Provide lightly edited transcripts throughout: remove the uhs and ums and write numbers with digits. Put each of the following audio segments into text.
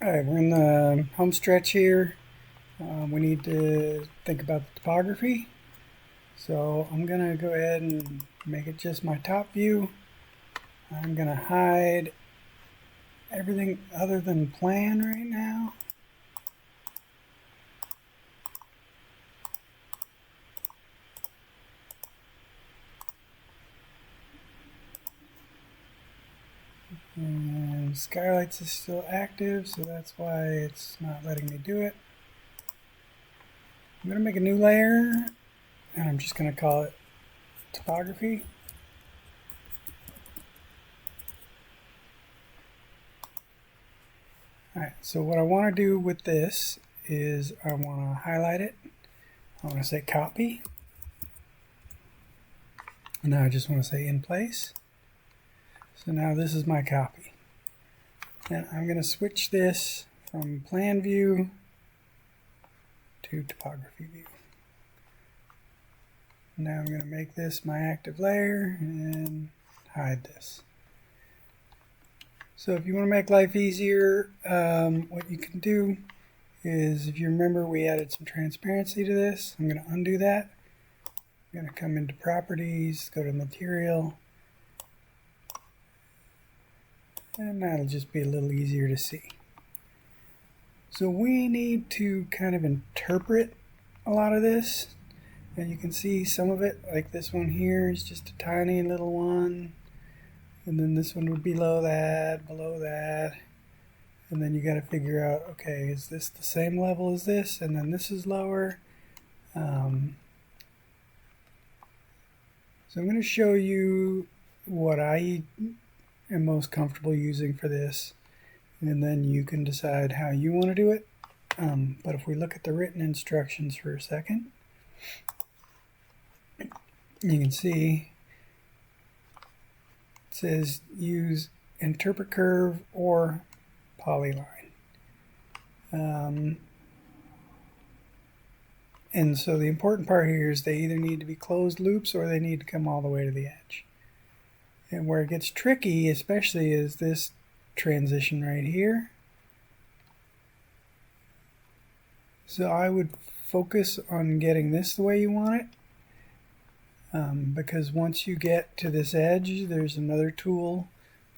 Alright, we're in the home stretch here. We need to think about the topography. So I'm going to go ahead and make it just my top view. I'm going to hide everything other than plan right now. And Skylights is still active, so that's why it's not letting me do it. I'm going to make a new layer, and I'm just going to call it Topography. Alright, so what I want to do with this is I want to highlight it. I want to say copy. And now I just want to say in place. So now this is my copy. And I'm going to switch this from plan view to topography view. Now I'm going to make this my active layer and hide this. So if you want to make life easier, what you can do is, if you remember, we added some transparency to this. I'm going to undo that. I'm going to come into properties, go to material, and that'll just be a little easier to see. So we need to kind of interpret a lot of this, and you can see some of it, like this one here is just a tiny little one, and then this one would be below that, and then you got to figure out, okay, is this the same level as this, and then this is lower. So I'm going to show you what I am most comfortable using for this, and then you can decide how you want to do it. But if we look at the written instructions for a second, you can see it says use interpret curve or polyline. And so the important part here is they either need to be closed loops or they need to come all the way to the edge. And where it gets tricky especially is this transition right here. So I would focus on getting this the way you want it, because once you get to this edge, there's another tool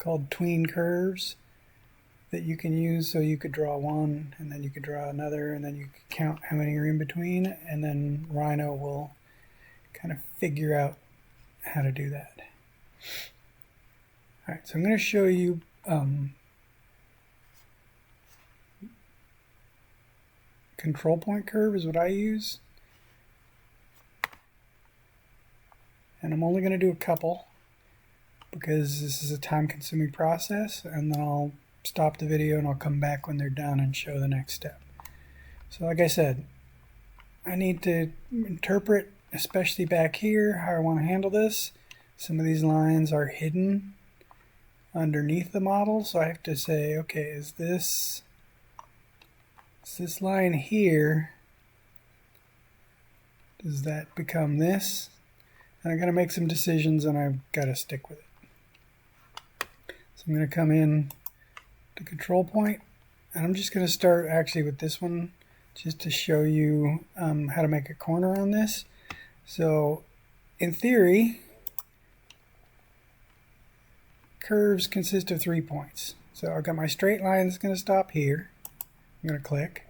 called tween curves that you can use. So you could draw one, and then you could draw another, and then you could count how many are in between, and then Rhino will kind of figure out how to do that. Alright, so I'm going to show you control point curve is what I use. And I'm only going to do a couple because this is a time-consuming process, and then I'll stop the video and I'll come back when they're done and show the next step. So like I said, I need to interpret, especially back here, how I want to handle this. Some of these lines are hidden underneath the model, so I have to say, okay, is this line here, does that become this? And I got to make some decisions, and I've got to stick with it. So I'm going to come in to control point, and I'm just going to start actually with this one just to show you how to make a corner on this. So in theory, curves consist of 3 points. So I've got my straight line that's going to stop here. I'm going to click.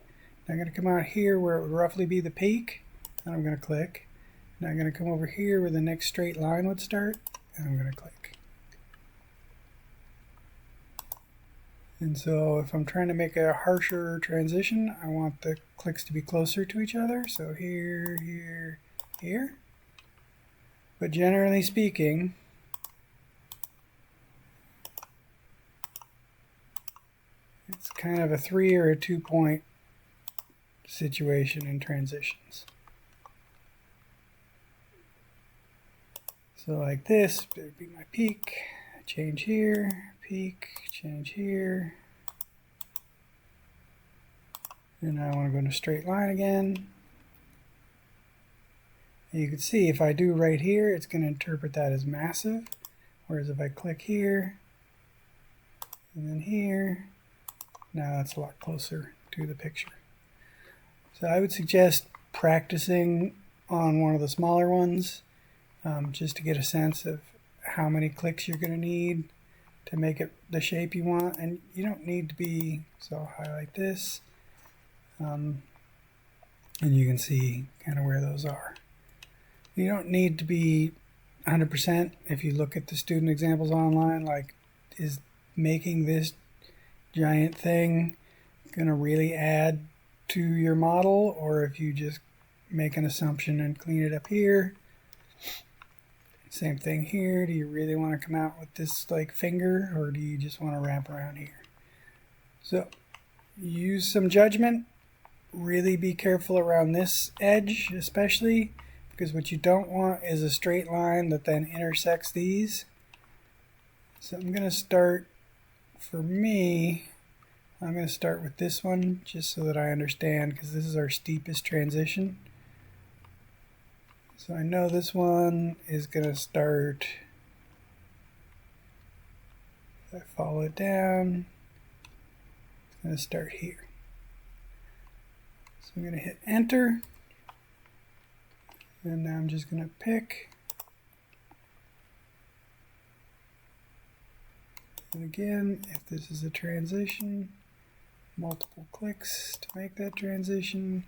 Now I'm going to come out here where it would roughly be the peak, and I'm going to click. Now I'm going to come over here where the next straight line would start, and I'm going to click. And so if I'm trying to make a harsher transition, I want the clicks to be closer to each other. So here, here, here. But generally speaking, it's kind of a 3 or a 2 point situation in transitions. So like this, it would be my peak, change here, peak, change here. And I want to go into straight line again. And you can see if I do right here, it's going to interpret that as massive. Whereas if I click here, and then here, Now that's a lot closer to the picture. So I would suggest practicing on one of the smaller ones just to get a sense of how many clicks you're going to need to make it the shape you want. And you don't need to be, so I'll highlight this, and you can see kind of where those are. You don't need to be 100%. If you look at the student examples online, like, is making this giant thing going to really add to your model, or if you just make an assumption and clean it up here. Same thing here. Do you really want to come out with this like finger, or do you just want to wrap around here? So use some judgment. Really be careful around this edge, especially because what you don't want is a straight line that then intersects these. So I'm going to start, for me, I'm going to start with this one just so that I understand, because this is our steepest transition. So I know this one is going to start, if I follow it down, it's going to start here. So I'm going to hit enter, and now I'm just going to pick. And again, if this is a transition, multiple clicks to make that transition.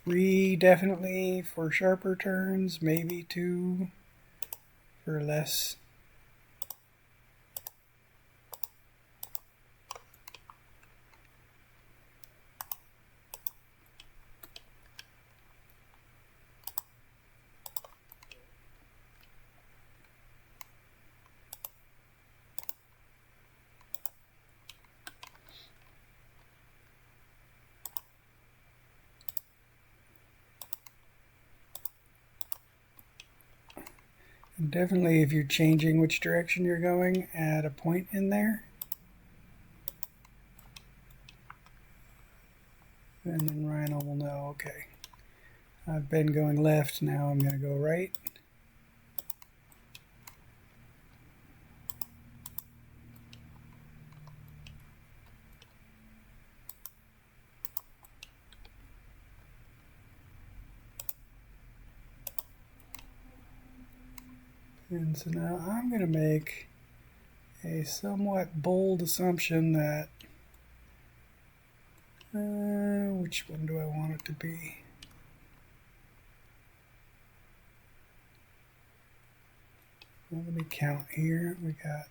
3 definitely for sharper turns, maybe 2 for less. And definitely, if you're changing which direction you're going, add a point in there. And then Rhino will know, okay, I've been going left, now I'm going to go right. And so now I'm going to make a somewhat bold assumption that, which one do I want it to be? Well, let me count here. We got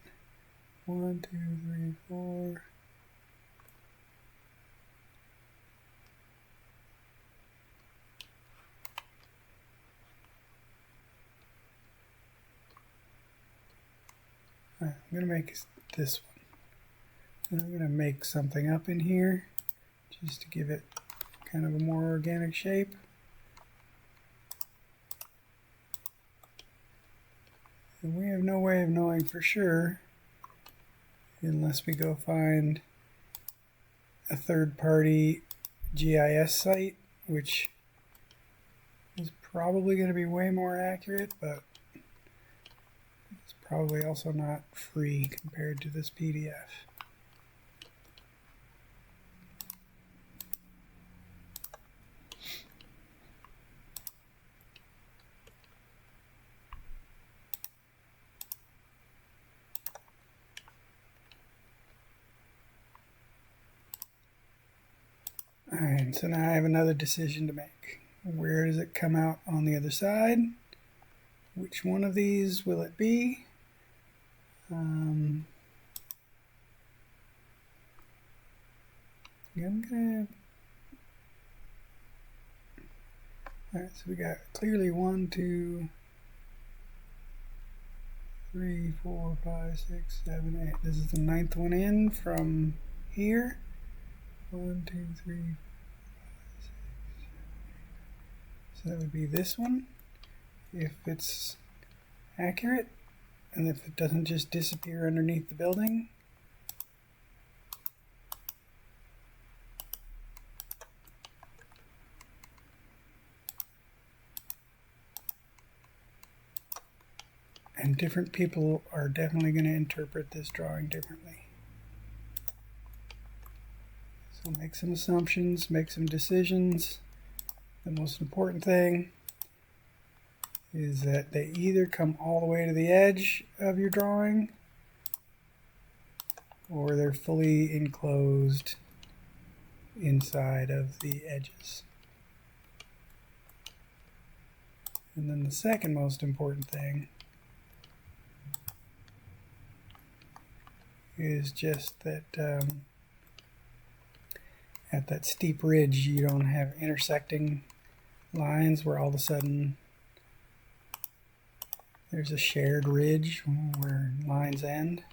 1, 2, 3, 4. I'm going to make this one. And I'm going to make something up in here just to give it kind of a more organic shape. And we have no way of knowing for sure unless we go find a third-party GIS site, which is probably going to be way more accurate, but it's probably also not free compared to this PDF. Alright, so now I have another decision to make. Where does it come out on the other side? Which one of these will it be? I'm gonna... Alright, so we got clearly 1, 2, 3, 4, 5, 6, 7, 8. This is the 9th one in from here. 1, 2, 3, 4, 5, 6, 7, 8. So that would be this one, if it's accurate, and if it doesn't just disappear underneath the building. And different people are definitely going to interpret this drawing differently. We'll make some assumptions, make some decisions. The most important thing is that they either come all the way to the edge of your drawing or they're fully enclosed inside of the edges. And then the second most important thing is just that at that steep ridge you don't have intersecting lines where all of a sudden there's a shared ridge where lines end.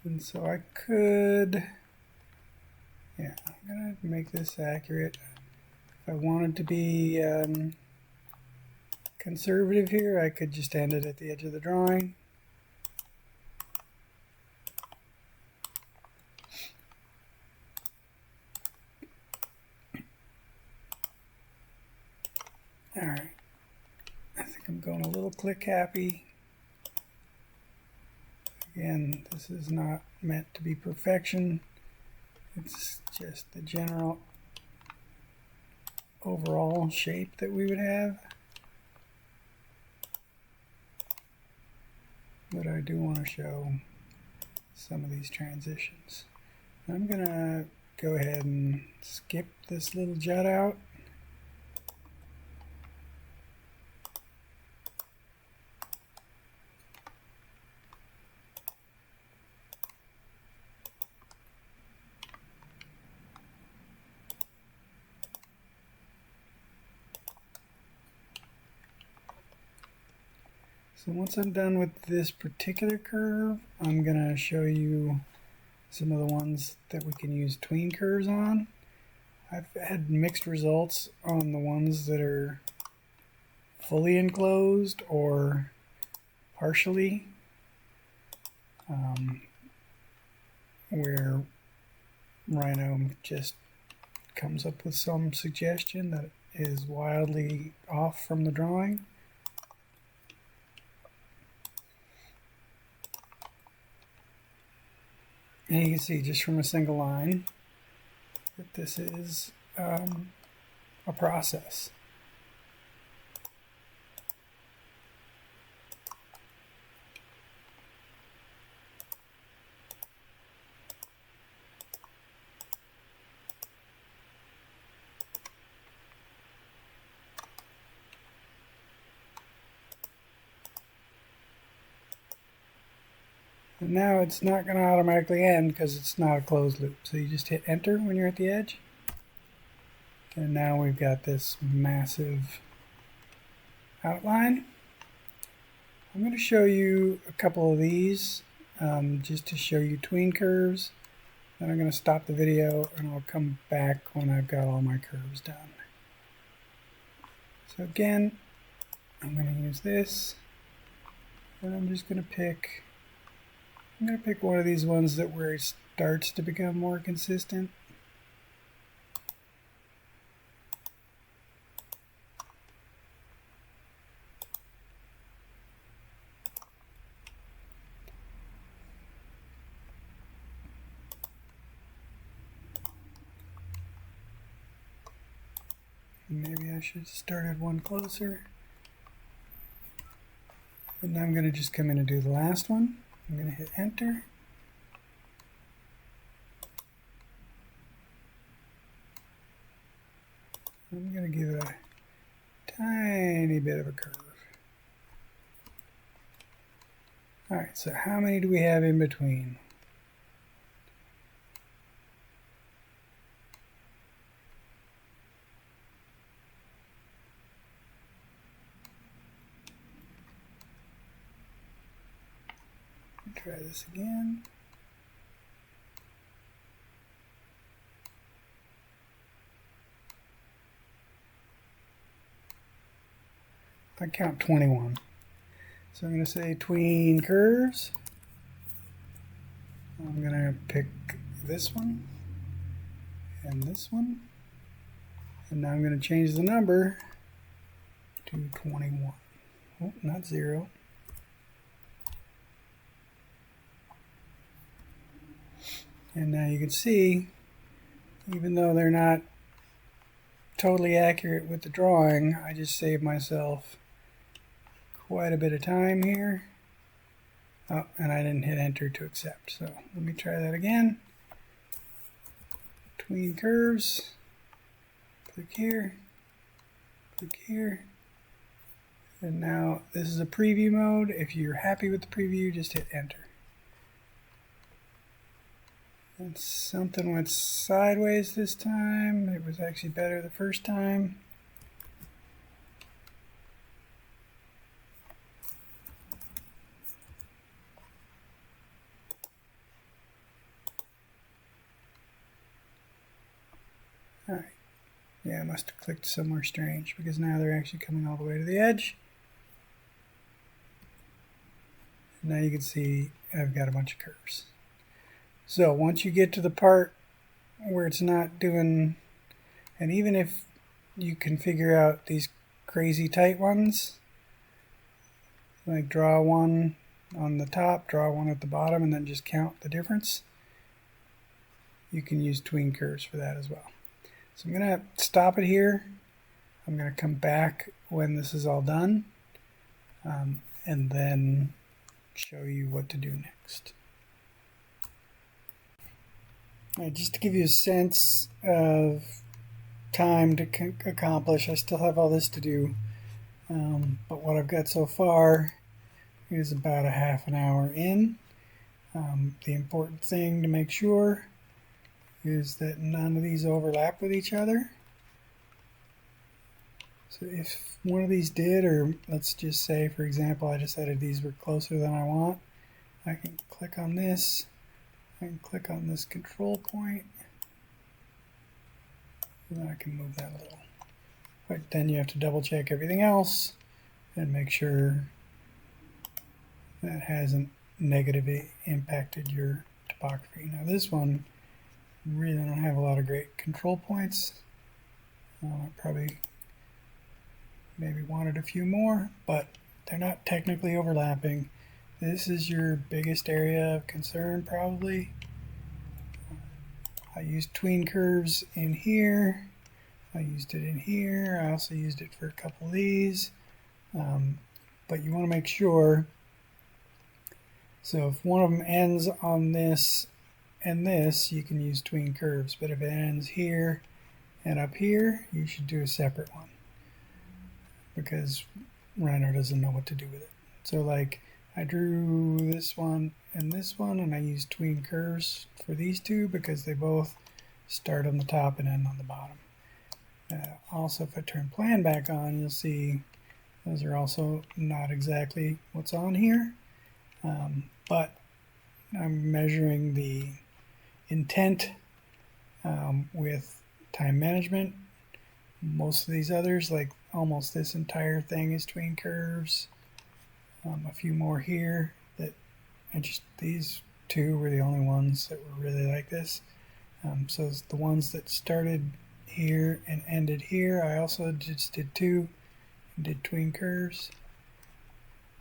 And so I could, yeah, I'm going to make this accurate. If I wanted to be conservative here, I could just end it at the edge of the drawing. Alright, I think I'm going a little click happy. Again, this is not meant to be perfection. It's just the general overall shape that we would have. But I do want to show some of these transitions. I'm going to go ahead and skip this little jut out. So once I'm done with this particular curve, I'm going to show you some of the ones that we can use tween curves on. I've had mixed results on the ones that are fully enclosed or partially, where Rhino just comes up with some suggestion that is wildly off from the drawing. And you can see just from a single line that this is a process. And now it's not going to automatically end because it's not a closed loop. So you just hit enter when you're at the edge. And now we've got this massive outline. I'm going to show you a couple of these just to show you tween curves. Then I'm going to stop the video and I'll come back when I've got all my curves done. So again, I'm going to use this, and I'm just going to pick one of these ones that where it starts to become more consistent. Maybe I should have started one closer. And now I'm going to just come in and do the last one. I'm going to hit enter. I'm going to give it a tiny bit of a curve. Alright, so how many do we have in between? Try this again. I count 21. So I'm going to say tween curves. I'm going to pick this one and this one And now I'm going to change the number to 21. Oh, not 0. And now you can see, even though they're not totally accurate with the drawing, I just saved myself quite a bit of time here. Oh, and I didn't hit enter to accept. So let me try that again. Tween curves. Click here. Click here. And now this is a preview mode. If you're happy with the preview, just hit enter. And something went sideways this time. It was actually better the first time. Alright. Yeah, I must have clicked somewhere strange because now they're actually coming all the way to the edge. Now you can see I've got a bunch of curves. So once you get to the part where it's not doing, and even if you can figure out these crazy tight ones, like draw one on the top, draw one at the bottom, and then just count the difference, you can use tween curves for that as well. So I'm going to stop it here. I'm going to come back when this is all done, and then show you what to do next. Just to give you a sense of time to accomplish, I still have all this to do, but what I've got so far is about a half an hour in. The important thing to make sure is that none of these overlap with each other. So if one of these did, or let's just say, for example, I decided these were closer than I want, I can click on this. I can click on this control point, and then I can move that a little. But then you have to double check everything else and make sure that hasn't negatively impacted your topography. Now this one really don't have a lot of great control points. I probably maybe wanted a few more, but they're not technically overlapping. This is your biggest area of concern probably. I used tween curves in here. I used it in here. I also used it for a couple of these. But you want to make sure. So if one of them ends on this and this, you can use tween curves. But if it ends here and up here, you should do a separate one, because Rhino doesn't know what to do with it. So like I drew this one, and I used tween curves for these two because they both start on the top and end on the bottom. Also, if I turn plan back on, you'll see those are also not exactly what's on here, but I'm measuring the intent with time management. Most of these others, like almost this entire thing, is tween curves. A few more here that these two were the only ones that were really like this. So the ones that started here and ended here, I also just did two and did tween curves.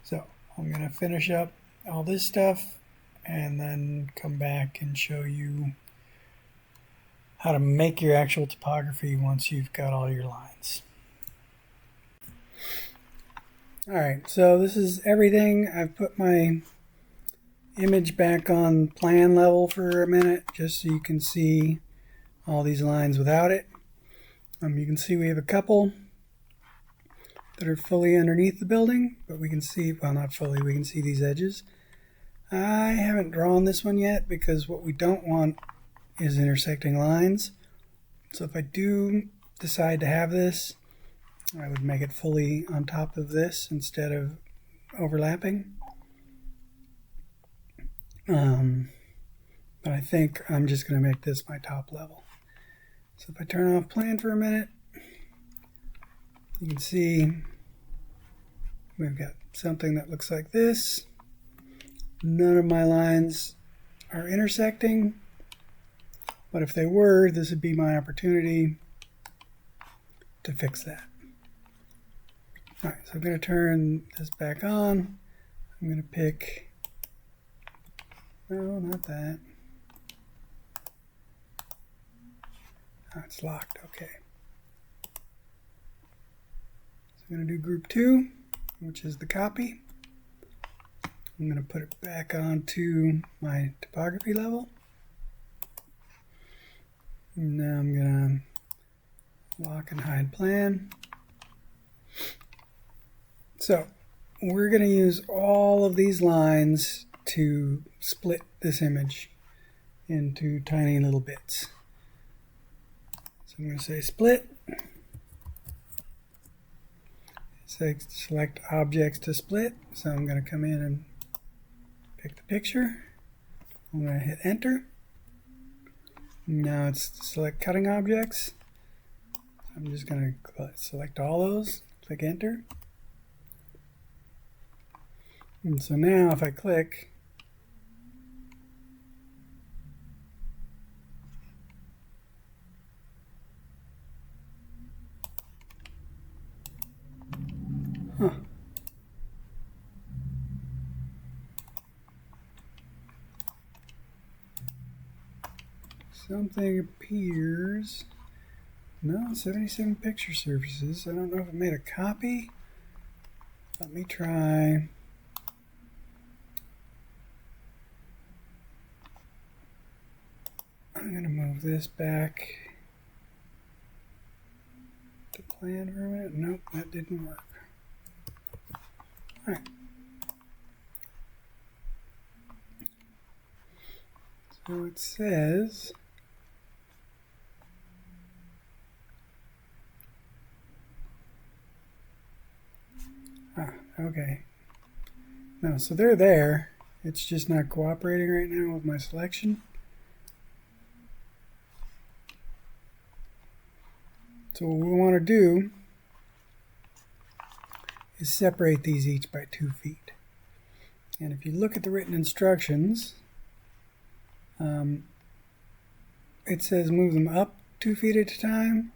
So I'm going to finish up all this stuff and then come back and show you how to make your actual topography once you've got all your lines. Alright, so this is everything. I've put my image back on plan level for a minute just so you can see all these lines without it. You can see we have a couple that are fully underneath the building, but we can see, well, not fully, we can see these edges. I haven't drawn this one yet because what we don't want is intersecting lines. So if I do decide to have this, I would make it fully on top of this instead of overlapping. But I think I'm just going to make this my top level. So if I turn off plan for a minute, you can see we've got something that looks like this. None of my lines are intersecting, but if they were, this would be my opportunity to fix that. All right, so I'm going to turn this back on. I'm going to pick, no, not that. Oh, it's locked, okay. So I'm going to do group 2, which is the copy. I'm going to put it back onto my topography level. And now I'm going to lock and hide plan. So we're going to use all of these lines to split this image into tiny little bits. So I'm going to say split. Say select objects to split. So I'm going to come in and pick the picture. I'm going to hit enter. Now it's select cutting objects. I'm just going to select all those, click enter. And so now if I click, something appears. No, 77 picture surfaces. I don't know if it made a copy. Let me try. I'm going to move this back to plan for a minute. Nope, that didn't work. All right. So it says okay. No, so they're there. It's just not cooperating right now with my selection. So what we want to do is separate these each by 2 feet. And if you look at the written instructions, it says move them up 2 feet at a time,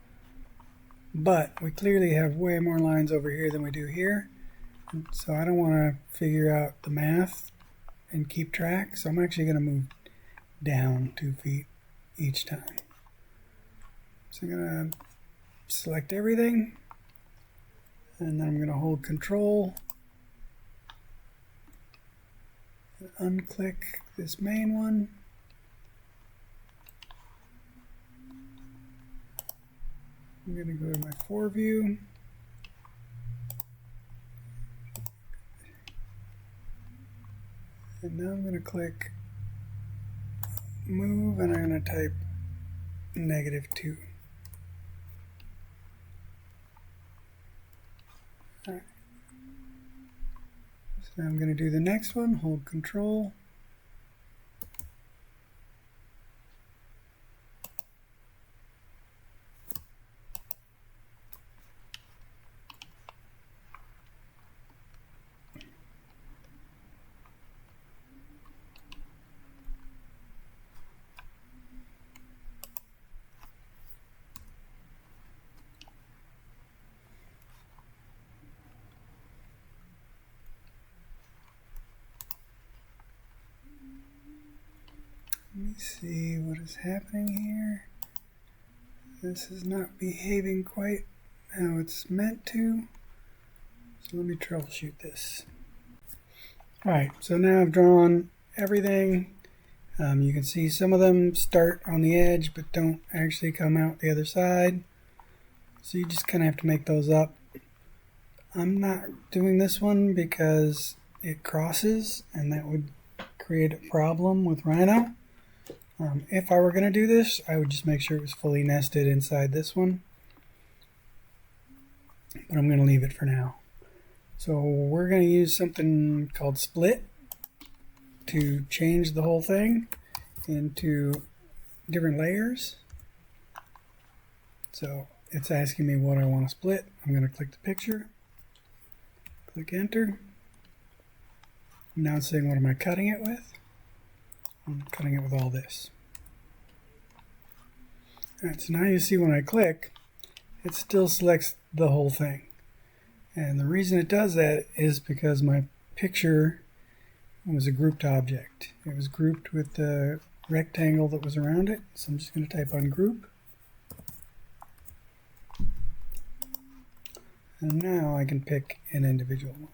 but we clearly have way more lines over here than we do here. And so I don't want to figure out the math and keep track, so I'm actually going to move down 2 feet each time. So I'm going to select everything, and then I'm going to hold Control and unclick this main one. I'm going to go to my 4 view. And now I'm going to click Move, and I'm going to type -2. All right. So now I'm going to do the next one, hold Control. Let me see what is happening here. This is not behaving quite how it's meant to. So let me troubleshoot this. Alright, so now I've drawn everything. You can see some of them start on the edge but don't actually come out the other side. So you just kind of have to make those up. I'm not doing this one because it crosses and that would create a problem with Rhino. If I were going to do this, I would just make sure it was fully nested inside this one. But I'm going to leave it for now. So we're going to use something called split to change the whole thing into different layers. So it's asking me what I want to split. I'm going to click the picture, click enter. Now it's saying what am I cutting it with? I'm cutting it with all this. Alright, so now you see when I click, it still selects the whole thing. And the reason it does that is because my picture was a grouped object. It was grouped with the rectangle that was around it. So I'm just going to type on group. And now I can pick an individual one.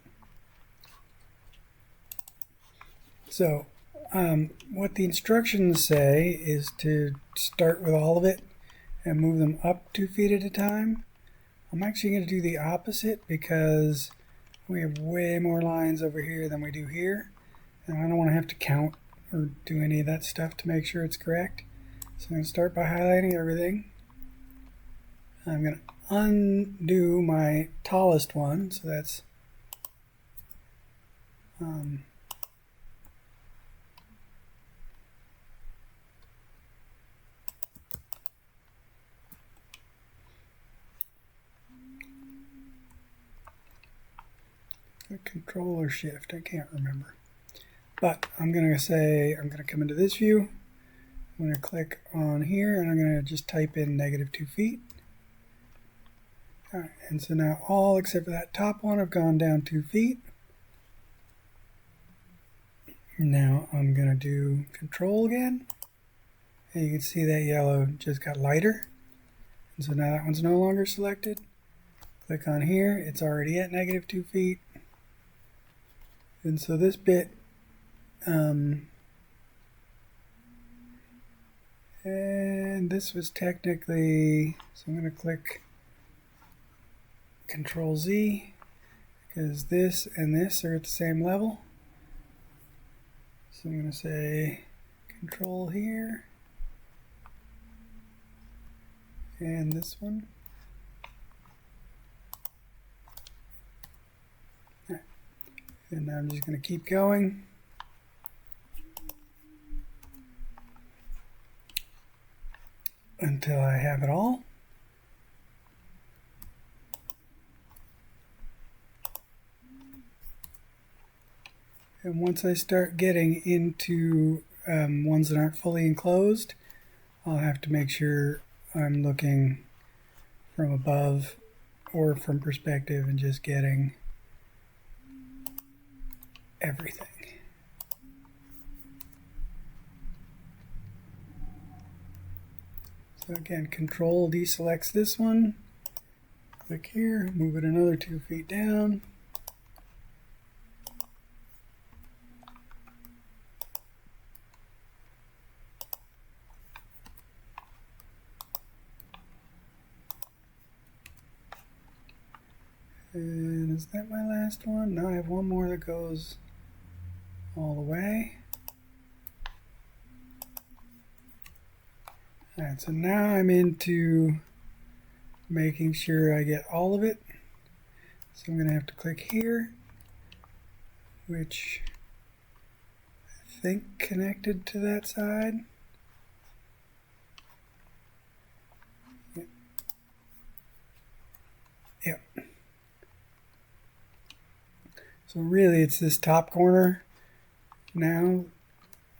So what the instructions say is to start with all of it and move them up 2 feet at a time. I'm actually going to do the opposite because we have way more lines over here than we do here. And I don't want to have to count or do any of that stuff to make sure it's correct. So I'm going to start by highlighting everything. I'm going to undo my tallest one, so that's Control or Shift, I can't remember. But I'm going to say, I'm going to come into this view, I'm going to click on here, and I'm going to just type in -2 feet. Alright, and so now all except for that top one have gone down 2 feet. Now I'm going to do Control again, and you can see that yellow just got lighter. And so now that one's no longer selected. Click on here, it's already at -2 feet. And so this bit, and this was technically, so I'm going to click Control Z, because this and this are at the same level. So I'm going to say Control here, and this one. And now I'm just going to keep going. Until I have it all. And once I start getting into ones that aren't fully enclosed, I'll have to make sure I'm looking from above or from perspective and just getting everything. So again, Control deselects this one. Click here, move it another 2 feet down. And is that my last one? No, I have one more that goes all the way. Alright, so now I'm into making sure I get all of it. So I'm going to have to click here, which I think connected to that side. Yep. So really it's this top corner now,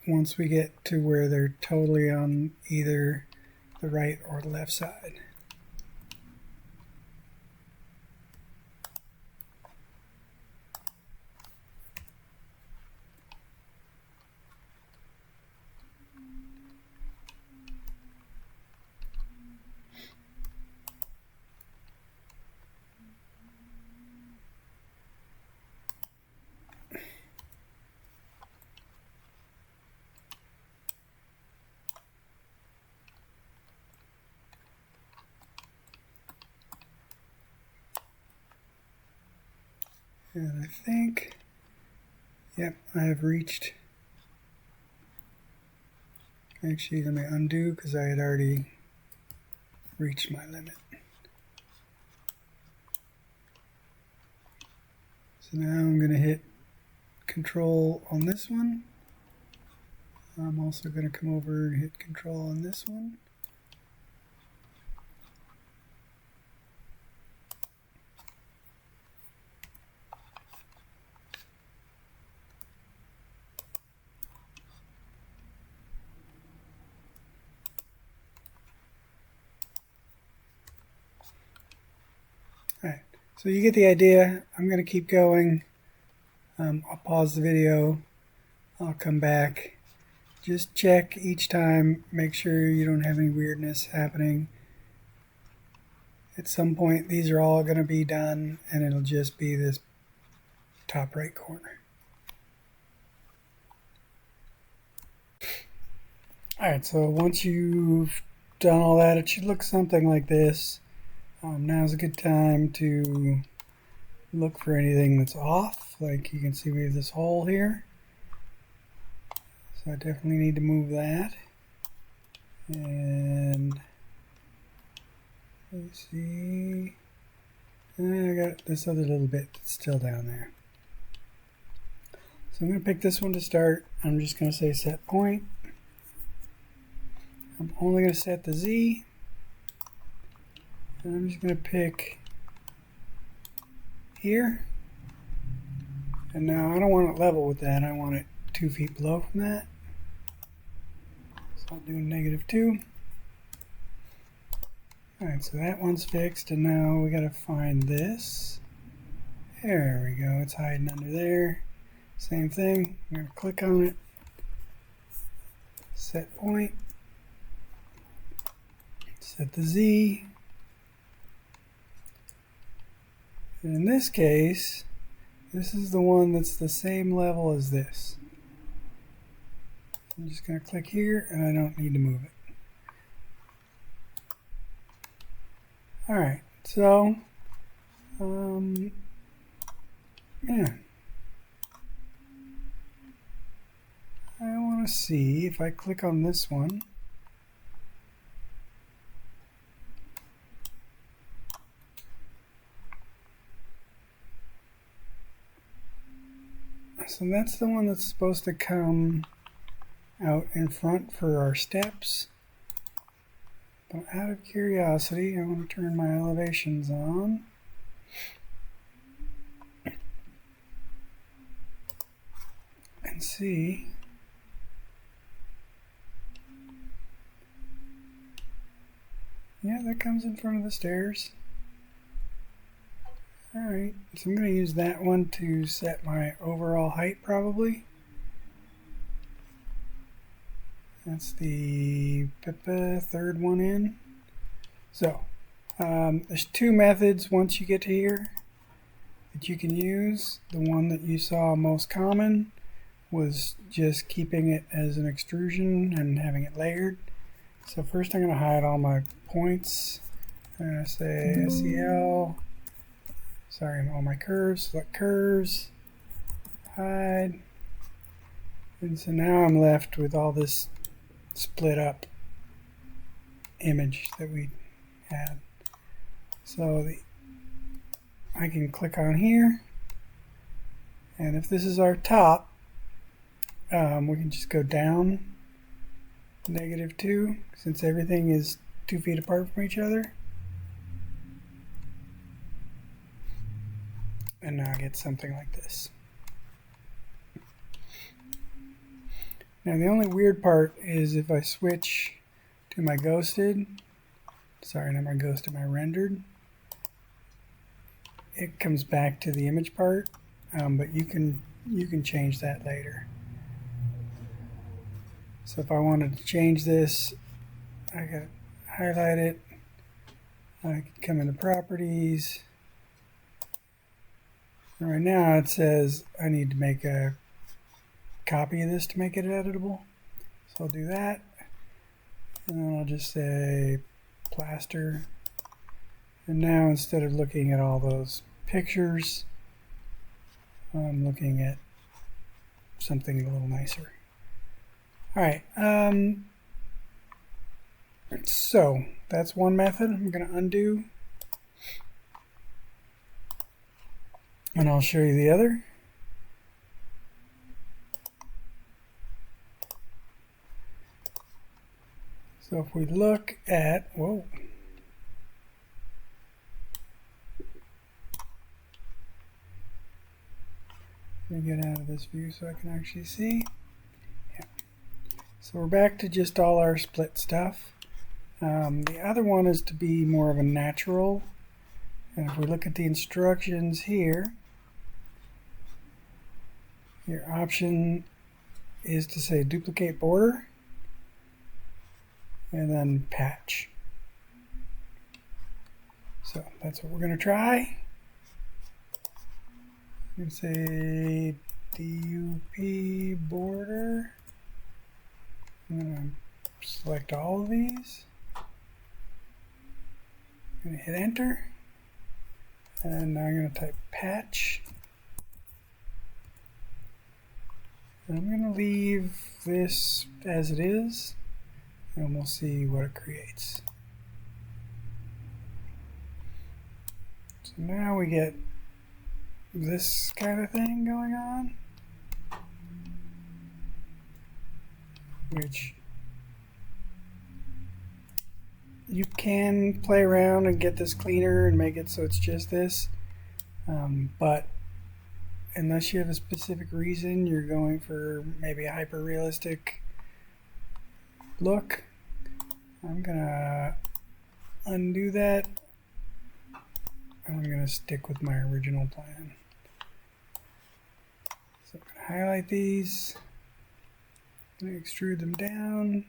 once we get to where they're totally on either the right or the left side. And I think, yep, I have reached, actually let me undo because I had already reached my limit. So now I'm going to hit Control on this one. I'm also going to come over and hit Control on this one. So you get the idea. I'm going to keep going. I'll pause the video. I'll come back. Just check each time. Make sure you don't have any weirdness happening. At some point, these are all going to be done, and it'll just be this top right corner. Alright, so once you've done all that, it should look something like this. Now's a good time to look for anything that's off. Like you can see we have this hole here. So I definitely need to move that. And let's see. I got this other little bit that's still down there. So I'm going to pick this one to start. I'm just going to say set point. I'm only going to set the Z. And I'm just going to pick here. And now I don't want it level with that. I want it 2 feet below from that. So I'll do -2. Alright, so that one's fixed, and now we got to find this. There we go. It's hiding under there. Same thing. I'm going to click on it. Set point. Set the Z. And in this case, this is the one that's the same level as this. I'm just going to click here, and I don't need to move it. Alright, so, yeah. I want to see if I click on this one. So that's the one that's supposed to come out in front for our steps. But out of curiosity, I want to turn my elevations on. And see. Yeah, that comes in front of the stairs. Alright, so I'm going to use that one to set my overall height probably. That's the third one in. So, there's 2 methods once you get to here that you can use. The one that you saw most common was just keeping it as an extrusion and having it layered. So first I'm going to hide all my points. I'm going to say SEL. Sorry, all my curves. Select curves. Hide. And so now I'm left with all this split up image that we had. So I can click on here, and if this is our top, we can just go down -2 since everything is 2 feet apart from each other. And now I get something like this. Now the only weird part is if I switch to my ghosted, sorry, not my ghosted, my rendered, it comes back to the image part, but you can change that later. So if I wanted to change this, I got to highlight it. I could come into properties. And right now it says I need to make a copy of this to make it editable. So I'll do that. And then I'll just say plaster. And now instead of looking at all those pictures, I'm looking at something a little nicer. Alright, so that's one method. I'm going to undo, and I'll show you the other. So if we look at, whoa, let me get out of this view so I can actually see. Yeah. So we're back to just all our split stuff. The other one is to be more of a natural, And if we look at the instructions here, your option is to say duplicate border and then patch. So that's what we're going to try. I'm going to say DUP border. I'm going to select all of these. I'm going to hit enter. And now I'm going to type patch. And I'm going to leave this as it is, and we'll see what it creates. So now we get this kind of thing going on, which you can play around and get this cleaner and make it so it's just this, but unless you have a specific reason you're going for maybe a hyper realistic look, I'm gonna undo that and I'm gonna stick with my original plan. So I'm gonna highlight these, I'm gonna extrude them down.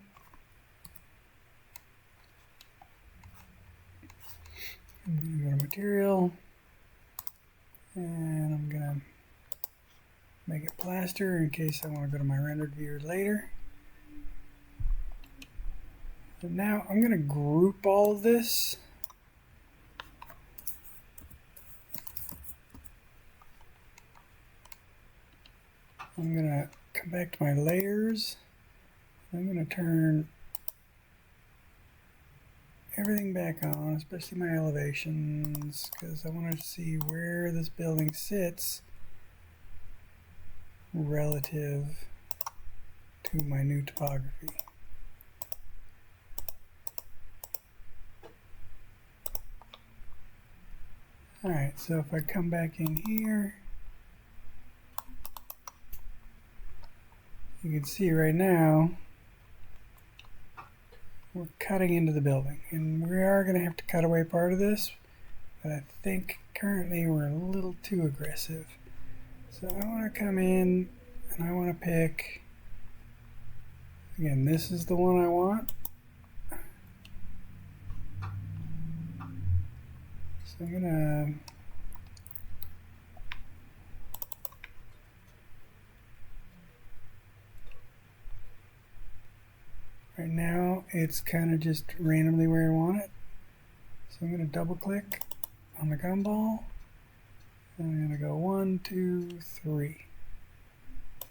I'm gonna go to material and I'm gonna make it plaster in case I want to go to my rendered viewer later. So now I'm going to group all of this. I'm going to come back to my layers. I'm going to turn everything back on, especially my elevations, because I want to see where this building sits relative to my new topography. Alright, so if I come back in here, you can see right now we're cutting into the building, and we are going to have to cut away part of this, but I think currently we're a little too aggressive. So I want to come in and I want to pick, again, this is the one I want. So I'm going to, right now it's kind of just randomly where I want it. So I'm going to double click on the gumball. I'm going to go 1, 2, 3.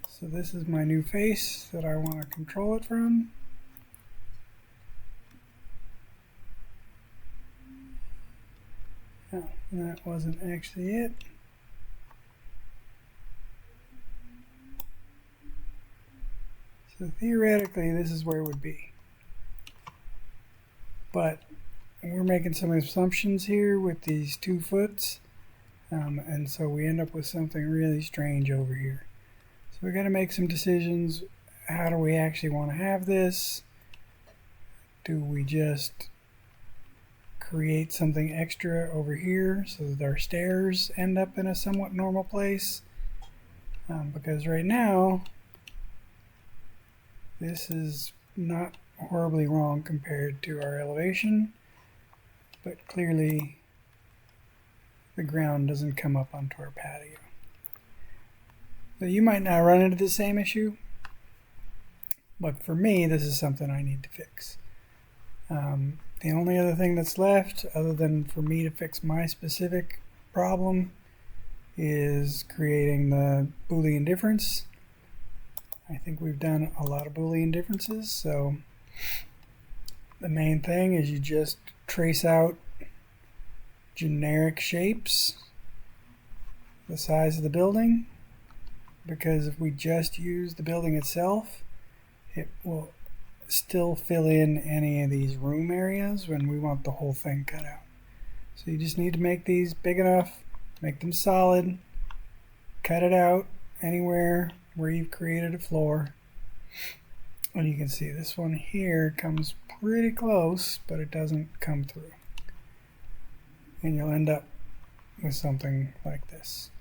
So this is my new face that I want to control it from. Oh, that wasn't actually it. So theoretically this is where it would be. But we're making some assumptions here with these 2 foots. And so we end up with something really strange over here. So we got to make some decisions. How do we actually want to have this? Do we just create something extra over here so that our stairs end up in a somewhat normal place? Because right now this is not horribly wrong compared to our elevation, but clearly the ground doesn't come up onto our patio. So you might not run into the same issue, but for me this is something I need to fix. The only other thing that's left, other than for me to fix my specific problem, is creating the Boolean difference. I think we've done a lot of Boolean differences, so the main thing is you just trace out generic shapes, the size of the building, because if we just use the building itself, it will still fill in any of these room areas when we want the whole thing cut out. So you just need to make these big enough, make them solid, cut it out anywhere where you've created a floor. And you can see this one here comes pretty close, but it doesn't come through. And you'll end up with something like this.